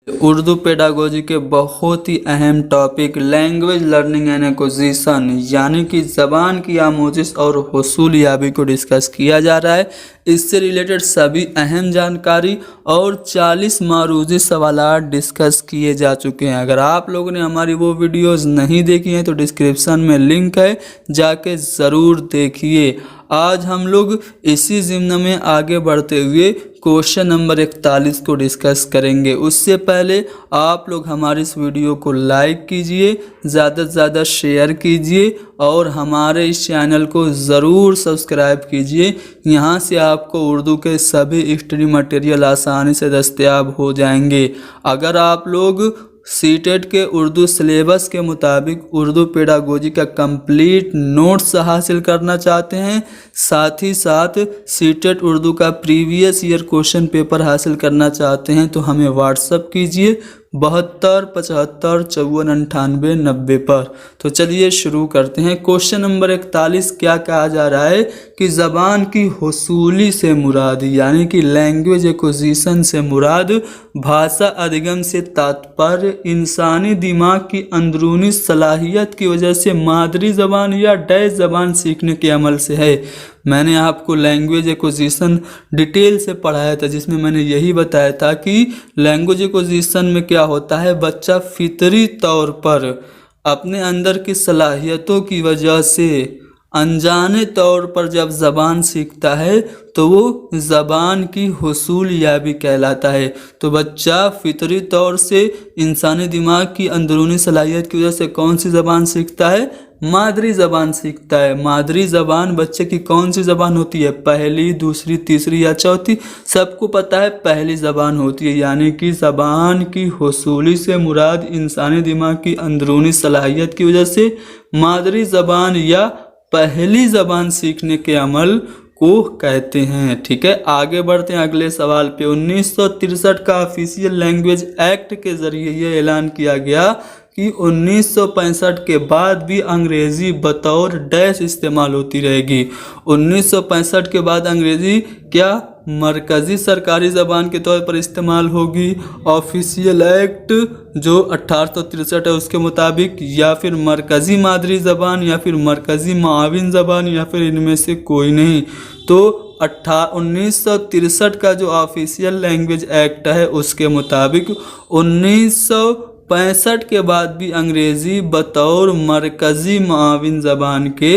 Urdu pedagogy के बहुत ही अहम topic language learning and acquisition यानी कि ज़बान की आमोजिश और हुसूलियाबी को डिस्कस किया जा रहा है। इससे रिलेटेड सभी अहम जानकारी और 40 मारूजी सवालात डिस्कस किए जा चुके हैं। अगर आप लोगों ने हमारी वो वीडियोस नहीं देखी हैं तो डिस्क्रिप्शन में लिंक है, जाके ज़रूर देखिए। आज हम लोग इसी ज़िम्न में आगे बढ़ते हुए क्वेश्चन नंबर 41 को डिस्कस करेंगे। उससे पहले आप लोग हमारी इस वीडियो को लाइक कीजिए, ज़्यादा से ज़्यादा शेयर कीजिए और हमारे इस चैनल को ज़रूर सब्सक्राइब कीजिए। यहाँ से आपको उर्दू के सभी स्टडी मटेरियल आसानी से दस्तयाब हो जाएंगे। अगर आप लोग सीटेट के उर्दू सिलेबस के मुताबिक उर्दू पेडागोजी का कंप्लीट नोट्स हासिल करना चाहते हैं, साथ ही साथ सीटेट उर्दू का प्रीवियस ईयर क्वेश्चन पेपर हासिल करना चाहते हैं तो हमें व्हाट्सअप कीजिए 72 75 54 98 90 पर। तो चलिए शुरू करते हैं। क्वेश्चन नंबर 41 क्या कहा जा रहा है कि ज़बान की हुसूली से मुराद यानी कि लैंग्वेज एक्विजिशन से मुराद भाषा अधिगम से तात्पर्य इंसानी दिमाग की अंदरूनी सलाहियत की वजह से मादरी ज़बान या डैश ज़बान सीखने के अमल से है। मैंने आपको लैंग्वेज एक्विजिशन डिटेल से पढ़ाया था, जिसमें मैंने यही बताया था कि लैंग्वेज एक्विजिशन में क्या होता है, बच्चा फितरी तौर पर अपने अंदर की सलाहियतों की वजह से अनजाने तौर पर जब ज़बान सीखता है तो वो ज़बान की हुसूलियाबी कहलाता है। तो बच्चा फितरी तौर से इंसानी दिमाग की अंदरूनी सलाहियत की वजह से कौन सी ज़बान सीखता है, मादरी ज़बान सीखता है। मादरी ज़बान बच्चे की कौन सी ज़बान होती है, पहली, दूसरी, तीसरी या चौथी? सबको पता है पहली ज़बान होती है। यानी कि ज़बान की हुसूली से मुराद इंसानी दिमाग की अंदरूनी सलाहियत की वजह से मादरी ज़बान या पहली ज़बान सीखने के अमल को कहते हैं। ठीक है, आगे बढ़ते हैं अगले सवाल पे। 1963 का ऑफिशियल लैंग्वेज एक्ट के ज़रिए ये ऐलान किया गया कि 1965 के बाद भी अंग्रेज़ी बतौर डैश इस्तेमाल होती रहेगी। 1965 के बाद अंग्रेज़ी क्या मरकज़ी सरकारी ज़बान के तौर पर इस्तेमाल होगी, ऑफिशियल एक्ट जो 1863 है उसके मुताबिक, या फिर मरकज़ी मादरी ज़बान या फिर मरकज़ी माविन ज़बान या फिर इनमें से कोई नहीं। तो 1963 का जो ऑफिशियल लैंग्वेज एक्ट है उसके मुताबिक 1965 के बाद भी अंग्रेज़ी बतौर मरकज़ी माविन ज़बान के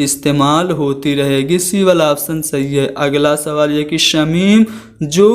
इस्तेमाल होती रहेगी। सी वाला ऑप्शन सही है। अगला सवाल ये कि शमीम जो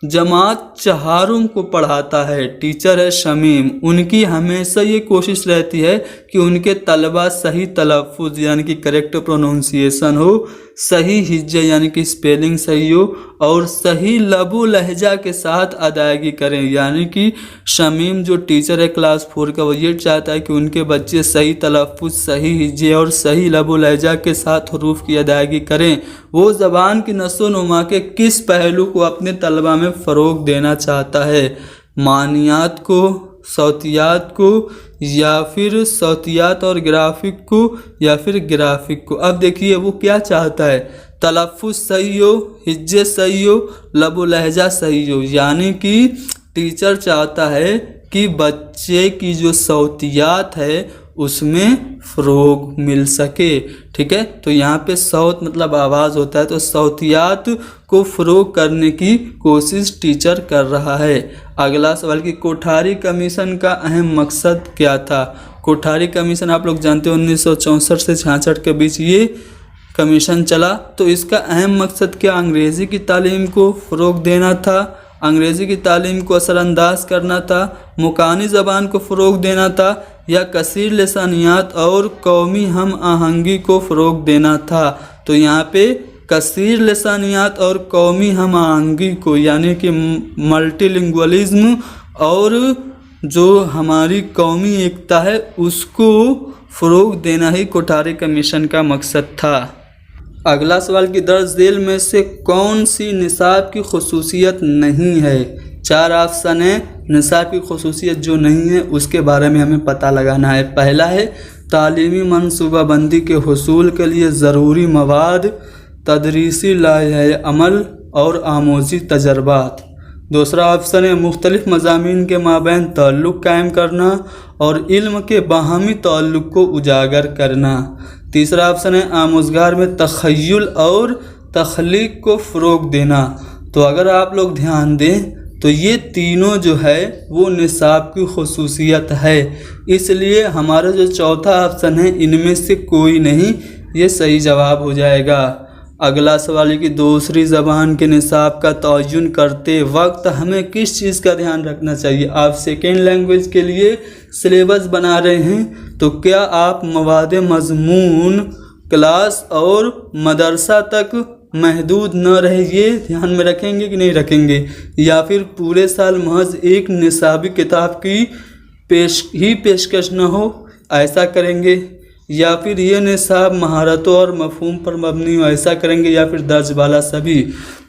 जमात चहारों को पढ़ाता है, टीचर है शमीम, उनकी हमेशा ये कोशिश रहती है कि उनके तलबा सही तलफ़ुज़ यानी कि करेक्ट प्रोनाउंसिएशन हो, सही हिज्जा यानी कि स्पेलिंग सही हो और सही लबो लहजा के साथ अदायगी करें। यानी कि शमीम जो टीचर है क्लास 4 का, वो ये चाहता है कि उनके बच्चे सही तलफ़ुज़, सही हिज्जे और सही लबो लहजा के साथ हरूफ की अदायगी करें। वो ज़बान की नशोनुमा के किस पहलू को अपने तलबा में फ़रोग़ देना चाहता है, मानियात को, सौतियात को, या फिर सौतियात और ग्राफिक को, या फिर ग्राफिक को? अब देखिए वो क्या चाहता है, तलफ़ुज़ सही हो, हिज्जे सही हो, लबो लहजा सही हो। यानी कि टीचर चाहता है कि बच्चे की जो सौतियात है उसमें फ़रोग़ मिल सके। ठीक है, तो यहाँ पे सौत मतलब आवाज़ होता है, तो सौतियात को फ़रोग़ करने की कोशिश टीचर कर रहा है। अगला सवाल कि कोठारी कमीशन का अहम मकसद क्या था? कोठारी कमीशन आप लोग जानते हो 1964 से 66 के बीच ये कमीशन चला। तो इसका अहम मकसद क्या, अंग्रेज़ी की तालीम को फ़रोग़ देना था, अंग्रेज़ी की तालीम को असरअंदाज करना था, मुकानी ज़बान को फ़रोग़ देना था, या कसीर लसानियात और कौमी हम आहंगी को फ़रोग़ देना था? तो यहाँ पे कसीर लसानियात और कौमी हम आहंगी को यानी कि मल्टीलिंगुअलिज्म और जो हमारी कौमी एकता है उसको फ़रोग़ देना ही कोठारी कमीशन का मकसद था। अगला सवाल कि दर्ज झेल में से कौन सी निसाब की खुसूसियत नहीं है? 4 ऑप्शन है निसाब की खुसूसियत जो नहीं है उसके बारे में हमें पता लगाना है। पहला है तालीमी मनसूबाबंदी के हुसूल के लिए ज़रूरी मवाद, तदरीसी लाहे अमल और आमोजी तजर्बात। दूसरा ऑप्शन है मुख्तलिफ मज़ामीन के माबैन ताल्लुक़ कायम करना और इल्म के बाहमी ताल्लुक़ को उजागर करना। तीसरा ऑप्शन है आमोज़गार में तख़य्युल और तख्लीक को फ़रोग़ देना। तो अगर आप लोग ध्यान दें तो ये तीनों जो है वो निसाब की ख़ुसूसियत है, इसलिए हमारा जो चौथा ऑप्शन है इनमें से कोई नहीं, ये सही जवाब हो जाएगा। अगला सवाल है कि दूसरी ज़बान के निसाब का तयन करते वक्त हमें किस चीज़ का ध्यान रखना चाहिए। आप सेकेंड लैंग्वेज के लिए सिलेबस बना रहे हैं तो क्या आप मवाद मज़मून क्लास और मदरसा तक महदूद न रहे ये ध्यान में रखेंगे कि नहीं रखेंगे, या फिर पूरे साल महज एक निसाबी किताब की पेशकश न हो ऐसा करेंगे, या फिर ये निसाब महारतों और मफहूम पर मबनी हो ऐसा करेंगे, या फिर दर्ज वाला सभी।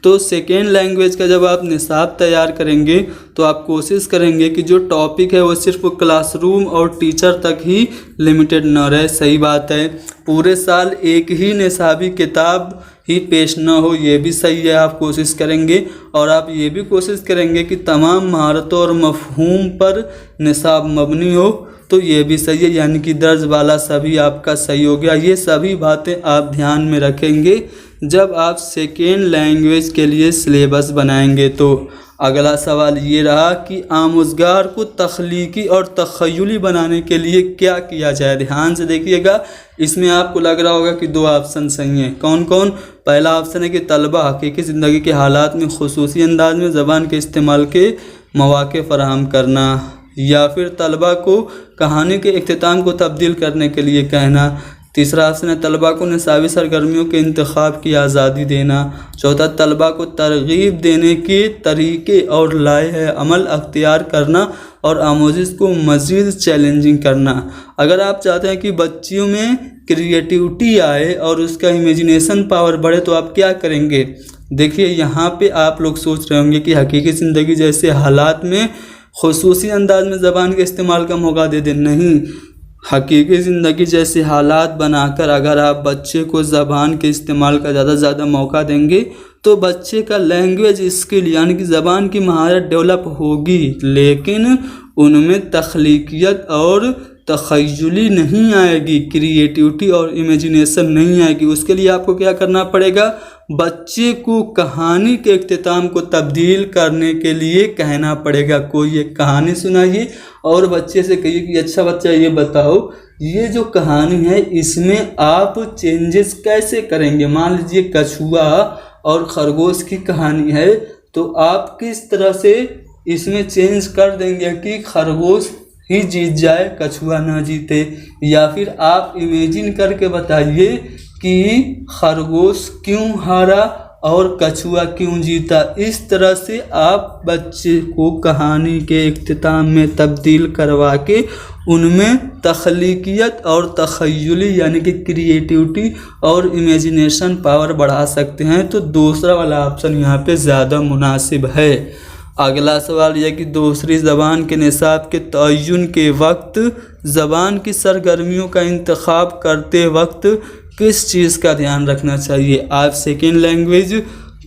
तो सेकेंड लैंग्वेज का जब आप निसाब तैयार करेंगे तो आप कोशिश करेंगे कि जो टॉपिक है वो सिर्फ क्लासरूम और टीचर तक ही लिमिटेड न रहे। सही बात है, पूरे साल एक ही निसाबी किताब ही पेश ना हो, ये भी सही है, आप कोशिश करेंगे। और आप ये भी कोशिश करेंगे कि तमाम महारतों और मफहूम पर निसाब मबनी हो, तो ये भी सही है, यानी कि दर्ज वाला सभी आपका सही हो गया। ये सभी बातें आप ध्यान में रखेंगे जब आप सेकेंड लैंग्वेज के लिए सिलेबस बनाएंगे। तो अगला सवाल ये रहा कि आमोज़गार को तख्लीकी और तख़य्युली बनाने के लिए क्या किया जाए। ध्यान से देखिएगा, इसमें आपको लग रहा होगा कि दो ऑप्शन सही हैं। कौन कौन? पहला ऑप्शन है कि तलबा हकीकी ज़िंदगी के हालात में खुसूसी अंदाज में ज़बान के इस्तेमाल के मौक़े फ़राहम करना, या फिर तलबा को कहानी के इख्तिताम को तब्दील करने के लिए कहना। तीसरा ऑप्शन है तलबा को निसाबी सरगर्मियों के इंतखाब की आज़ादी देना। चौथा, तलबा को तरगीब देने के तरीके और लाए अमल अख्तियार करना और आमोज़िश को मज़ीद चैलेंजिंग करना। अगर आप चाहते हैं कि बच्चियों में क्रिएटिविटी आए और उसका इमेजिनेशन पावर बढ़े तो आप क्या करेंगे। देखिए, यहाँ पे आप लोग सोच रहे होंगे कि हकीकी ज़िंदगी जैसे हालात में खुसूसी अंदाज में ज़बान के इस्तेमाल का मौका दे दें। नहीं, हकीकी ज़िंदगी जैसे हालात बनाकर अगर आप बच्चे को ज़बान के इस्तेमाल का ज़्यादा से ज़्यादा मौका देंगे तो बच्चे का लैंग्वेज स्किल यानी कि ज़बान की महारत डेवलप होगी, लेकिन उनमें तख्लीकियत और तख़य्युली नहीं आएगी, क्रिएटिविटी और इमेजिनेशन नहीं आएगी। उसके लिए आपको क्या करना पड़ेगा, बच्चे को कहानी के इख्तिताम को तब्दील करने के लिए कहना पड़ेगा। कोई एक कहानी सुनाइए और बच्चे से कहिए कि अच्छा बच्चा ये बताओ, ये जो कहानी है इसमें आप चेंजेस कैसे करेंगे। मान लीजिए कछुआ और खरगोश की कहानी है तो आप किस तरह से इसमें चेंज कर देंगे कि खरगोश ही जीत जाए, कछुआ ना जीते, या फिर आप इमेजिन करके बताइए कि खरगोश क्यों हारा और कछुआ क्यों जीता। इस तरह से आप बच्चे को कहानी के इख्तिताम में तब्दील करवा के उनमें तख्लीकियत और तख़य्युली यानी कि क्रिएटिविटी और इमेजिनेशन पावर बढ़ा सकते हैं। तो दूसरा वाला ऑप्शन यहाँ पे ज़्यादा मुनासिब है। अगला सवाल यह कि दूसरी ज़बान के निसाब के तयन के वक्त ज़बान की सरगर्मियों का इंतखाब करते वक्त किस चीज़ का ध्यान रखना चाहिए। आप सेकेंड लैंग्वेज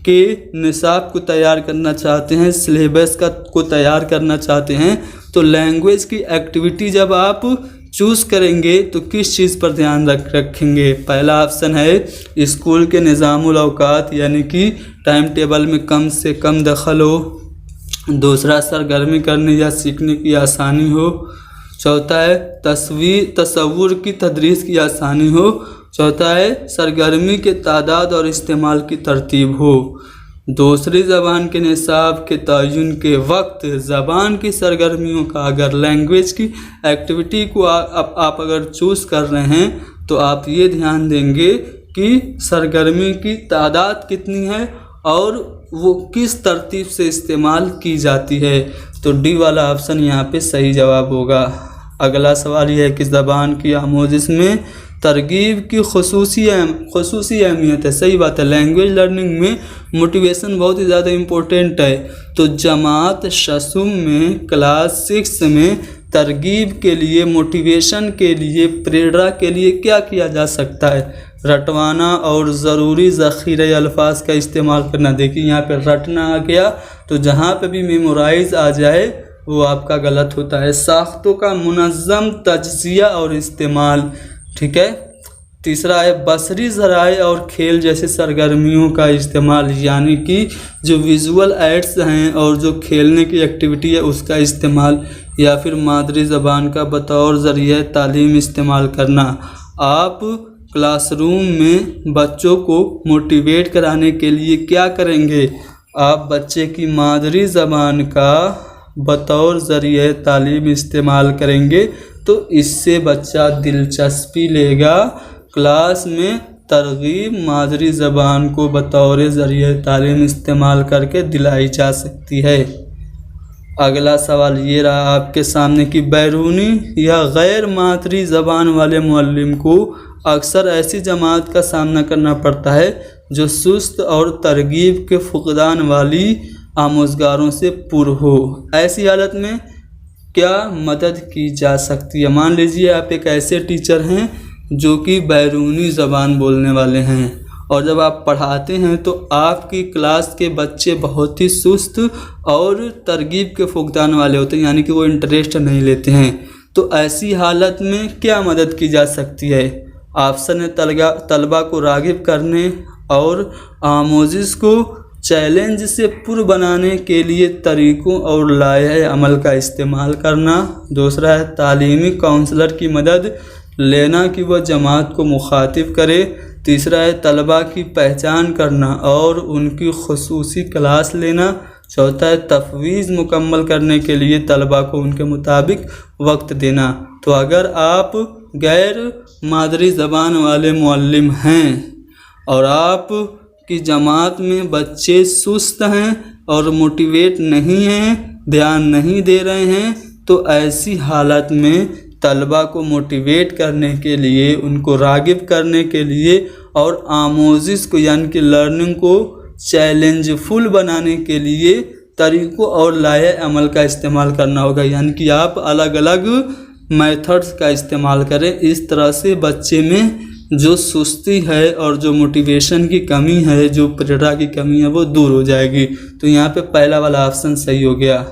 के निसाब को तैयार करना चाहते हैं, सिलेबस को तैयार करना चाहते हैं, तो लैंग्वेज की एक्टिविटी जब आप चूज़ करेंगे तो किस चीज़ पर ध्यान रखेंगे। पहला ऑप्शन है स्कूल के निज़ामुल औकात यानी कि टाइम टेबल में कम से कम दखल हो। दूसरा, सरगर्मी करने या सीखने की आसानी हो। चौथा है तस्वुर की तदरीस की आसानी हो। चौथा है सरगर्मी के तादाद और इस्तेमाल की तरतीब हो। दूसरी ज़बान के निसाब के तयन के वक्त ज़बान की सरगर्मियों का अगर लैंग्वेज की एक्टिविटी को आप अगर चूज़ कर रहे हैं तो आप ये ध्यान देंगे कि सरगर्मी की तादाद कितनी है और वो किस तरतीब से इस्तेमाल की जाती है। तो डी वाला ऑप्शन यहाँ पे सही जवाब होगा। अगला सवाल यह है कि ज़बान की आमोज़िश में तरगीब की खुसूसी अहमियत है। सही बात है, लैंग्वेज लर्निंग में मोटिवेशन बहुत ही ज़्यादा इम्पोर्टेंट है। तो जमात शशुम में क्लास 6 में तरगीब के लिए, मोटिवेशन के लिए, प्रेरणा के लिए क्या किया जा सकता है। रटवाना और ज़रूरी ज़ख़ीरे अल्फाज का इस्तेमाल करना। देखिए यहाँ पे रटना आ गया, तो जहाँ पे भी मेमोराइज़ आ जाए वो आपका गलत होता है। साख्तों का मुनज़्ज़म तज्ज़िया और इस्तेमाल, ठीक है। तीसरा है बसरी ज़राए और खेल जैसे सरगर्मियों का इस्तेमाल, यानी कि जो विजुअल एड्स हैं और जो खेलने की एक्टिविटी है उसका इस्तेमाल, या फिर मादरी ज़बान का बतौर ज़रिया तालीम इस्तेमाल करना। आप क्लासरूम में बच्चों को मोटिवेट कराने के लिए क्या करेंगे? आप बच्चे की मादरी ज़बान का बतौर ज़रिया तालीम इस्तेमाल करेंगे, तो इससे बच्चा दिलचस्पी लेगा। क्लास में तरगीब मादरी ज़बान को बतौर ज़रिया तालीम इस्तेमाल करके दिलाई जा सकती है। अगला सवाल ये रहा आपके सामने कि बैरूनी या गैर मादरी ज़बान वाले मुअल्लिम को अक्सर ऐसी जमात का सामना करना पड़ता है जो सुस्त और तरगीब के फुक़दान वाली आमोज़गारों से पुर हो। ऐसी हालत में क्या मदद की जा सकती है? मान लीजिए आप एक ऐसे टीचर हैं जो कि बैरूनी ज़बान बोलने वाले हैं, और जब आप पढ़ाते हैं तो आपकी क्लास के बच्चे बहुत ही सुस्त और तरगीब के फुक़दान वाले होते हैं, यानी कि वो इंटरेस्ट नहीं लेते हैं। तो ऐसी हालत में क्या मदद की जा सकती है? ऑप्शन है तलबा को राग़िब करने और आमोज़िज़ को चैलेंज से पुर बनाने के लिए तरीक़ों और लाए अमल का इस्तेमाल करना। दूसरा है तालीमी काउंसलर की मदद लेना कि वह जमात को मुखातिब करे। तीसरा है तलबा की पहचान करना और उनकी खुसूसी क्लास लेना। चौथा है तफवीज़ मुकम्मल करने के लिए तलबा को उनके मुताबिक वक्त देना। तो अगर आप गैर मादरी ज़बान वाले मुअल्लिम हैं और आप की जमात में बच्चे सुस्त हैं और मोटिवेट नहीं हैं, ध्यान नहीं दे रहे हैं, तो ऐसी हालत में तलबा को मोटिवेट करने के लिए, उनको राग़िब करने के लिए और आमोज़िज़ को यानी कि लर्निंग को चैलेंजफुल बनाने के लिए तरीक़ों और लाए अमल का इस्तेमाल करना होगा। यानी कि आप अलग अलग मेथड्स का इस्तेमाल करें। इस तरह से बच्चे में जो सुस्ती है और जो मोटिवेशन की कमी है, जो प्रेरणा की कमी है, वो दूर हो जाएगी। तो यहाँ पे पहला वाला ऑप्शन सही हो गया।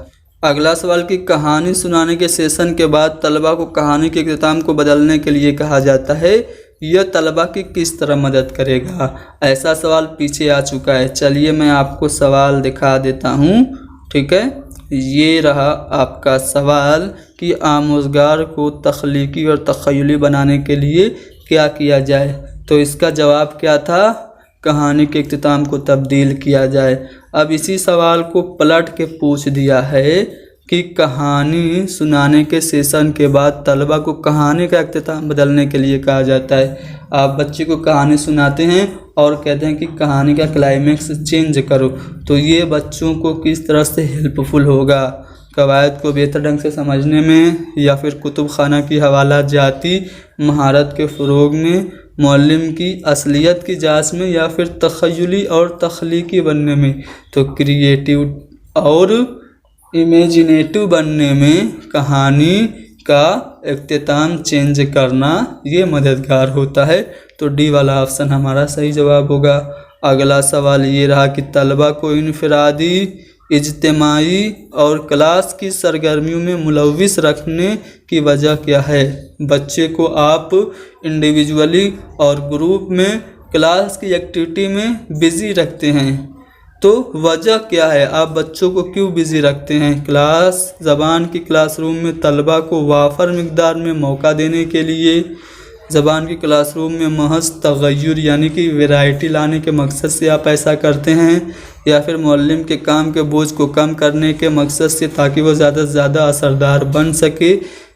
अगला सवाल कि कहानी सुनाने के सेशन के बाद तलबा को कहानी के इख्तिताम को बदलने के लिए कहा जाता है, यह तलबा की किस तरह मदद करेगा? ऐसा सवाल पीछे आ चुका है। चलिए मैं आपको सवाल दिखा देता हूँ, ठीक है। ये रहा आपका सवाल कि आमोज़गार को तख्लीकी और तख़य्युली बनाने के लिए क्या किया जाए? तो इसका जवाब क्या था? कहानी के इख्तिताम को तब्दील किया जाए। अब इसी सवाल को पलट के पूछ दिया है कि कहानी सुनाने के सेशन के बाद तलबा को कहानी का इख्तिताम बदलने के लिए कहा जाता है। आप बच्चे को कहानी सुनाते हैं और कहते हैं कि कहानी का क्लाइमेक्स चेंज करो, तो ये बच्चों को किस तरह से हेल्पफुल होगा? कवायद को बेहतर ढंग से समझने में, या फिर कुतुब खाना की हवाला जाती महारत के फ़रोग़ में, मुअल्लिम की असलियत की जांच में, या फिर तख़य्युली और तख्लीकी बनने में? तो क्रिएटिव और इमेजिनेटिव बनने में कहानी का इख्तिताम चेंज करना ये मददगार होता है। तो डी वाला ऑप्शन हमारा सही जवाब होगा। अगला सवाल ये रहा कि तलबा को इनफरादी, इज्तिमाई और क्लास की सरगर्मियों में मुलव्विस रखने की वजह क्या है? बच्चे को आप इंडिविजुअली और ग्रुप में क्लास की एक्टिविटी में बिज़ी रखते हैं, तो वजह क्या है? आप बच्चों को क्यों बिज़ी रखते हैं? क्लास ज़बान की क्लासरूम में तलबा को वाफर मिक़दार में मौका देने के लिए, ज़बान की क्लासरूम में महज तग़य्युर यानी कि वैरायटी लाने के मकसद से आप ऐसा करते हैं, या फिर मुअल्लिम के काम के बोझ को कम करने के मकसद से ताकि वो ज़्यादा से ज़्यादा असरदार बन सके,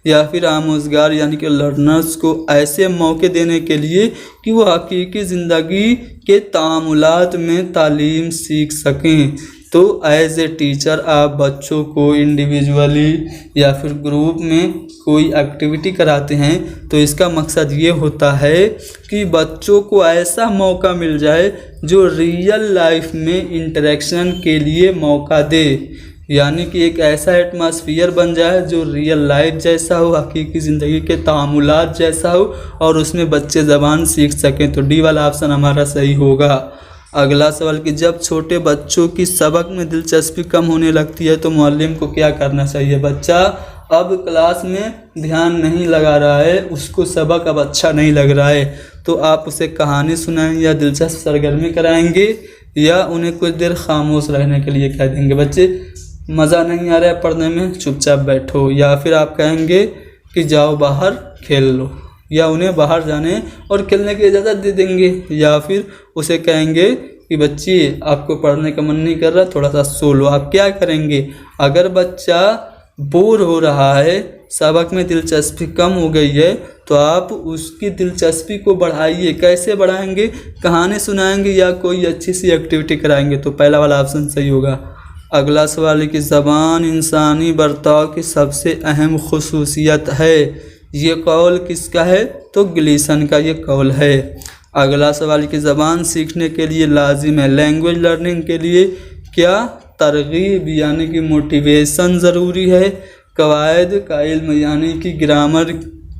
या फिर आमोज़गार यानी कि लर्नर्स को ऐसे मौके देने के लिए कि वो हकीकी ज़िंदगी के तामुलात में तालीम सीख सकें। तो एज़ ए टीचर आप बच्चों को इंडिविजुअली या फिर ग्रुप में कोई एक्टिविटी कराते हैं तो इसका मकसद ये होता है कि बच्चों को ऐसा मौका मिल जाए जो रियल लाइफ में इंटरेक्शन के लिए मौका दे, यानी कि एक ऐसा एटमॉस्फेयर बन जाए जो रियल लाइफ जैसा हो, हकीकी ज़िंदगी के तामुलात जैसा हो और उसमें बच्चे ज़बान सीख सकें। तो डी वाला ऑप्शन हमारा सही होगा। अगला सवाल कि जब छोटे बच्चों की सबक में दिलचस्पी कम होने लगती है तो मुअल्लिम को क्या करना चाहिए। बच्चा अब क्लास में ध्यान नहीं लगा रहा है, उसको सबक अब अच्छा नहीं लग रहा है, तो आप उसे कहानी सुनाएंगे या दिलचस्प सरगर्मी कराएंगे या उन्हें कुछ देर खामोश रहने के लिए कह देंगे। बच्चे मज़ा नहीं आ रहा है पढ़ने में, चुपचाप बैठो, या फिर आप कहेंगे कि जाओ बाहर खेल लो, या उन्हें बाहर जाने और खेलने की इजाज़त दे देंगे, या फिर उसे कहेंगे कि बच्ची आपको पढ़ने का मन नहीं कर रहा, थोड़ा सा सो लो। आप क्या करेंगे? अगर बच्चा बोर हो रहा है, सबक में दिलचस्पी कम हो गई है, तो आप उसकी दिलचस्पी को बढ़ाइए। कैसे बढ़ाएंगे? कहानी सुनाएंगे या कोई अच्छी सी एक्टिविटी कराएंगे। तो पहला वाला ऑप्शन सही होगा। अगला सवाल है कि ज़बान इंसानी बर्ताव की सबसे अहम खुसूसियत है। ये कौल किसका है? तो ग्लीसन का ये कौल है। अगला सवाल है कि ज़बान सीखने के लिए लाजिम है, लैंग्वेज लर्निंग के लिए क्या तरगीब यानी कि मोटिवेशन ज़रूरी है, कवायद का इल्म यानी कि ग्रामर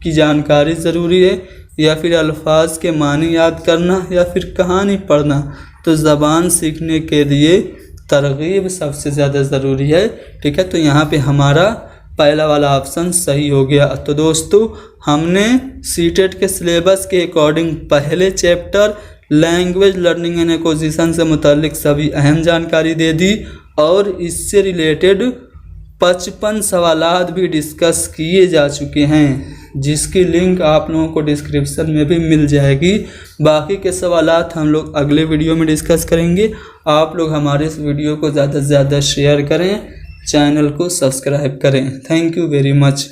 की जानकारी ज़रूरी है, या फिर अल्फाज के मानी याद करना, या फिर कहानी पढ़ना। तो ज़बान सीखने के लिए तरगीब सबसे ज़्यादा ज़रूरी है। ठीक है, तो यहाँ पे हमारा पहला वाला ऑप्शन सही हो गया। तो दोस्तों हमने सीटेट के सिलेबस के अकॉर्डिंग पहले chapter language learning and acquisition से मुताल्लिक सभी अहम जानकारी दे दी और इससे रिलेटेड 55 सवालात भी डिस्कस किए जा चुके हैं, जिसकी लिंक आप लोगों को डिस्क्रिप्शन में भी मिल जाएगी। बाकी के सवालात हम लोग अगले वीडियो में डिस्कस करेंगे। आप लोग हमारे इस वीडियो को ज़्यादा से ज़्यादा शेयर करें, चैनल को सब्सक्राइब करें। Thank you very much.